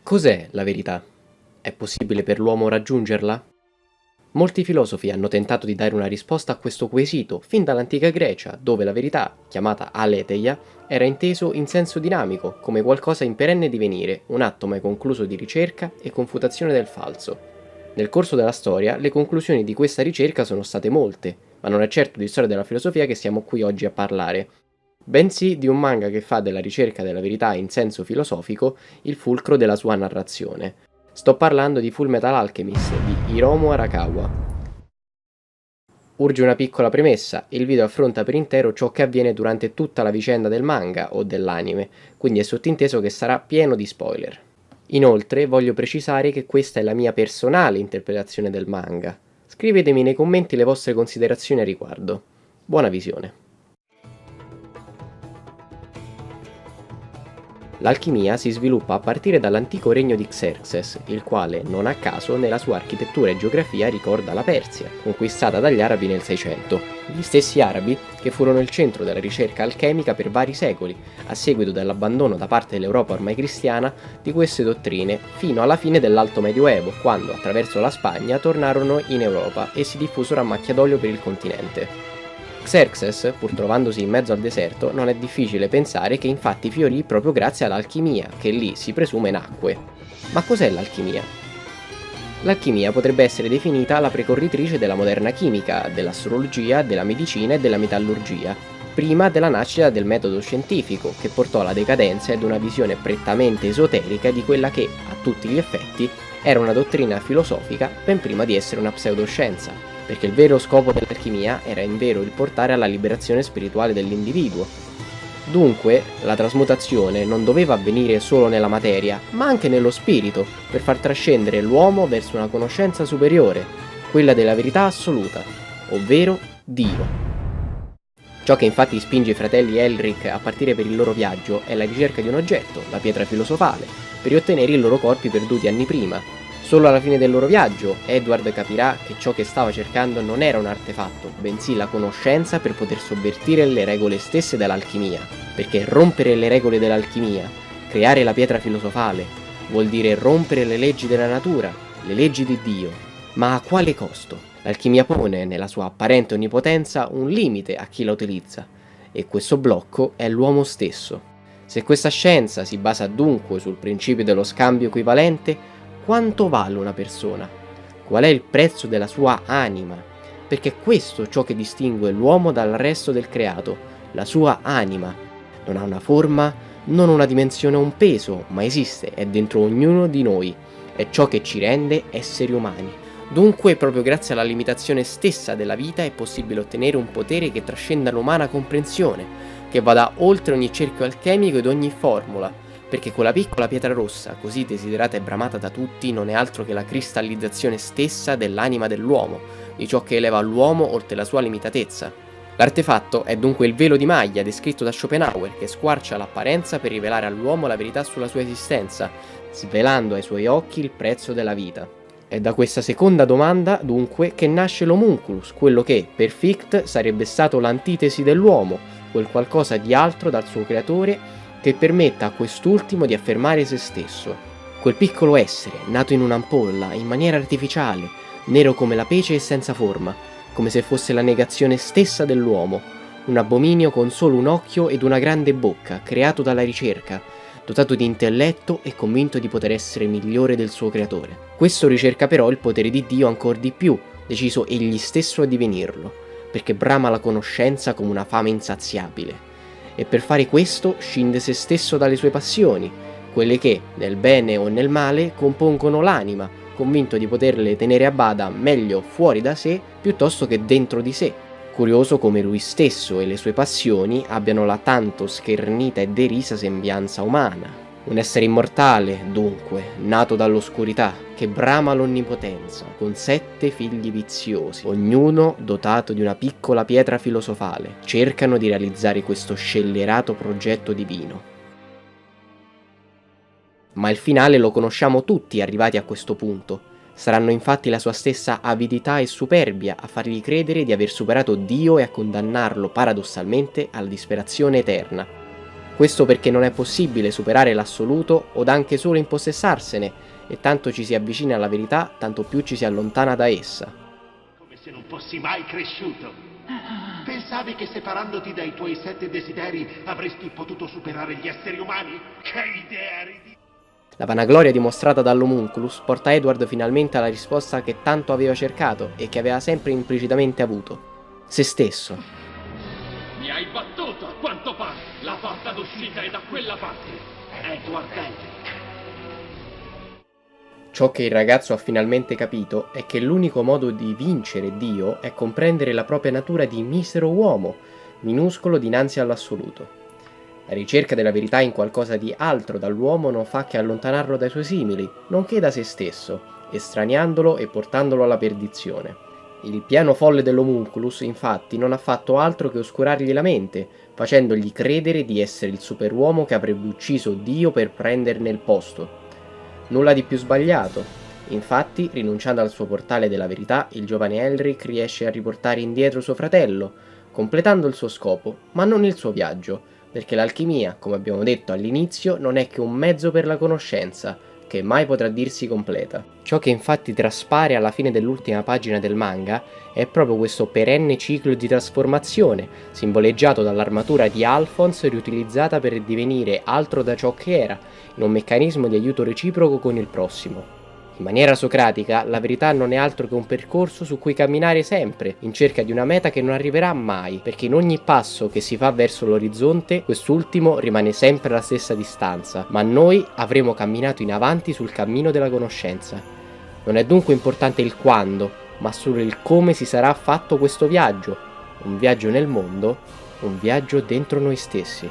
Cos'è la verità? È possibile per l'uomo raggiungerla? Molti filosofi hanno tentato di dare una risposta a questo quesito fin dall'antica Grecia, dove la verità, chiamata aletheia, era inteso in senso dinamico, come qualcosa in perenne divenire, un atto mai concluso di ricerca e confutazione del falso. Nel corso della storia, le conclusioni di questa ricerca sono state molte, ma non è certo di storia della filosofia che siamo qui oggi a parlare, bensì di un manga che fa della ricerca della verità in senso filosofico il fulcro della sua narrazione. Sto parlando di Fullmetal Alchemist di Hiromu Arakawa. Urge una piccola premessa, il video affronta per intero ciò che avviene durante tutta la vicenda del manga o dell'anime, quindi è sottinteso che sarà pieno di spoiler. Inoltre voglio precisare che questa è la mia personale interpretazione del manga. Scrivetemi nei commenti le vostre considerazioni a riguardo. Buona visione. L'alchimia si sviluppa a partire dall'antico regno di Xerxes, il quale, non a caso, nella sua architettura e geografia ricorda la Persia, conquistata dagli arabi nel 600. Gli stessi arabi che furono il centro della ricerca alchemica per vari secoli, a seguito dell'abbandono da parte dell'Europa ormai cristiana di queste dottrine, fino alla fine dell'Alto Medioevo, quando, attraverso la Spagna, tornarono in Europa e si diffusero a macchia d'olio per il continente. Xerxes, pur trovandosi in mezzo al deserto, non è difficile pensare che infatti fiorì proprio grazie all'alchimia, che lì si presume nacque. Ma cos'è l'alchimia? L'alchimia potrebbe essere definita la precorritrice della moderna chimica, dell'astrologia, della medicina e della metallurgia, prima della nascita del metodo scientifico, che portò alla decadenza ed una visione prettamente esoterica di quella che, a tutti gli effetti, era una dottrina filosofica ben prima di essere una pseudoscienza, perché il vero scopo dell'alchimia era invero il portare alla liberazione spirituale dell'individuo. Dunque, la trasmutazione non doveva avvenire solo nella materia, ma anche nello spirito, per far trascendere l'uomo verso una conoscenza superiore, quella della verità assoluta, ovvero Dio. Ciò che infatti spinge i fratelli Elric a partire per il loro viaggio è la ricerca di un oggetto, la pietra filosofale, per riottenere i loro corpi perduti anni prima. Solo alla fine del loro viaggio, Edward capirà che ciò che stava cercando non era un artefatto, bensì la conoscenza per poter sovvertire le regole stesse dell'alchimia. Perché rompere le regole dell'alchimia, creare la pietra filosofale, vuol dire rompere le leggi della natura, le leggi di Dio. Ma a quale costo? L'alchimia pone, nella sua apparente onnipotenza, un limite a chi la utilizza, e questo blocco è l'uomo stesso. Se questa scienza si basa dunque sul principio dello scambio equivalente, quanto vale una persona? Qual è il prezzo della sua anima? Perché questo è ciò che distingue l'uomo dal resto del creato, la sua anima. Non ha una forma, non una dimensione o un peso, ma esiste, è dentro ognuno di noi, è ciò che ci rende esseri umani. Dunque, proprio grazie alla limitazione stessa della vita è possibile ottenere un potere che trascenda l'umana comprensione, che vada oltre ogni cerchio alchemico ed ogni formula, perché quella piccola pietra rossa, così desiderata e bramata da tutti, non è altro che la cristallizzazione stessa dell'anima dell'uomo, di ciò che eleva l'uomo oltre la sua limitatezza. L'artefatto è dunque il velo di maglia descritto da Schopenhauer, che squarcia l'apparenza per rivelare all'uomo la verità sulla sua esistenza, svelando ai suoi occhi il prezzo della vita. È da questa seconda domanda, dunque, che nasce l'homunculus, quello che, per Fichte, sarebbe stato l'antitesi dell'uomo, quel qualcosa di altro dal suo creatore che permetta a quest'ultimo di affermare se stesso. Quel piccolo essere, nato in un'ampolla, in maniera artificiale, nero come la pece e senza forma, come se fosse la negazione stessa dell'uomo, un abominio con solo un occhio ed una grande bocca, creato dalla ricerca, dotato di intelletto e convinto di poter essere migliore del suo creatore. Questo ricerca però il potere di Dio ancor di più, deciso egli stesso a divenirlo, perché brama la conoscenza come una fame insaziabile. E per fare questo scinde se stesso dalle sue passioni, quelle che, nel bene o nel male, compongono l'anima, convinto di poterle tenere a bada meglio fuori da sé piuttosto che dentro di sé, curioso come lui stesso e le sue passioni abbiano la tanto schernita e derisa sembianza umana. Un essere immortale, dunque, nato dall'oscurità, che brama l'onnipotenza, con 7 figli viziosi, ognuno dotato di una piccola pietra filosofale, cercano di realizzare questo scellerato progetto divino. Ma il finale lo conosciamo tutti arrivati a questo punto. Saranno infatti la sua stessa avidità e superbia a fargli credere di aver superato Dio e a condannarlo paradossalmente alla disperazione eterna. Questo perché non è possibile superare l'assoluto o anche solo impossessarsene, e tanto ci si avvicina alla verità, tanto più ci si allontana da essa. Come se non fossi mai cresciuto. Pensavi che separandoti dai tuoi 7 desideri avresti potuto superare gli esseri umani? Che idea ridicola! La vanagloria dimostrata dall'Homunculus porta Edward finalmente alla risposta che tanto aveva cercato e che aveva sempre implicitamente avuto: se stesso. Mi hai battuto, a quanto pare! La porta d'uscita è da quella parte! Edward Elric! Ciò che il ragazzo ha finalmente capito è che l'unico modo di vincere Dio è comprendere la propria natura di misero uomo, minuscolo dinanzi all'assoluto. La ricerca della verità in qualcosa di altro dall'uomo non fa che allontanarlo dai suoi simili, nonché da se stesso, estraniandolo e portandolo alla perdizione. Il piano folle dell'Homunculus, infatti, non ha fatto altro che oscurargli la mente, facendogli credere di essere il superuomo che avrebbe ucciso Dio per prenderne il posto. Nulla di più sbagliato. Infatti, rinunciando al suo portale della verità, il giovane Elric riesce a riportare indietro suo fratello, completando il suo scopo, ma non il suo viaggio, perché l'alchimia, come abbiamo detto all'inizio, non è che un mezzo per la conoscenza, che mai potrà dirsi completa. Ciò che infatti traspare alla fine dell'ultima pagina del manga è proprio questo perenne ciclo di trasformazione, simboleggiato dall'armatura di Alphonse riutilizzata per divenire altro da ciò che era, in un meccanismo di aiuto reciproco con il prossimo. In maniera socratica, la verità non è altro che un percorso su cui camminare sempre, in cerca di una meta che non arriverà mai, perché in ogni passo che si fa verso l'orizzonte, quest'ultimo rimane sempre alla stessa distanza, ma noi avremo camminato in avanti sul cammino della conoscenza. Non è dunque importante il quando, ma solo il come si sarà fatto questo viaggio, un viaggio nel mondo, un viaggio dentro noi stessi.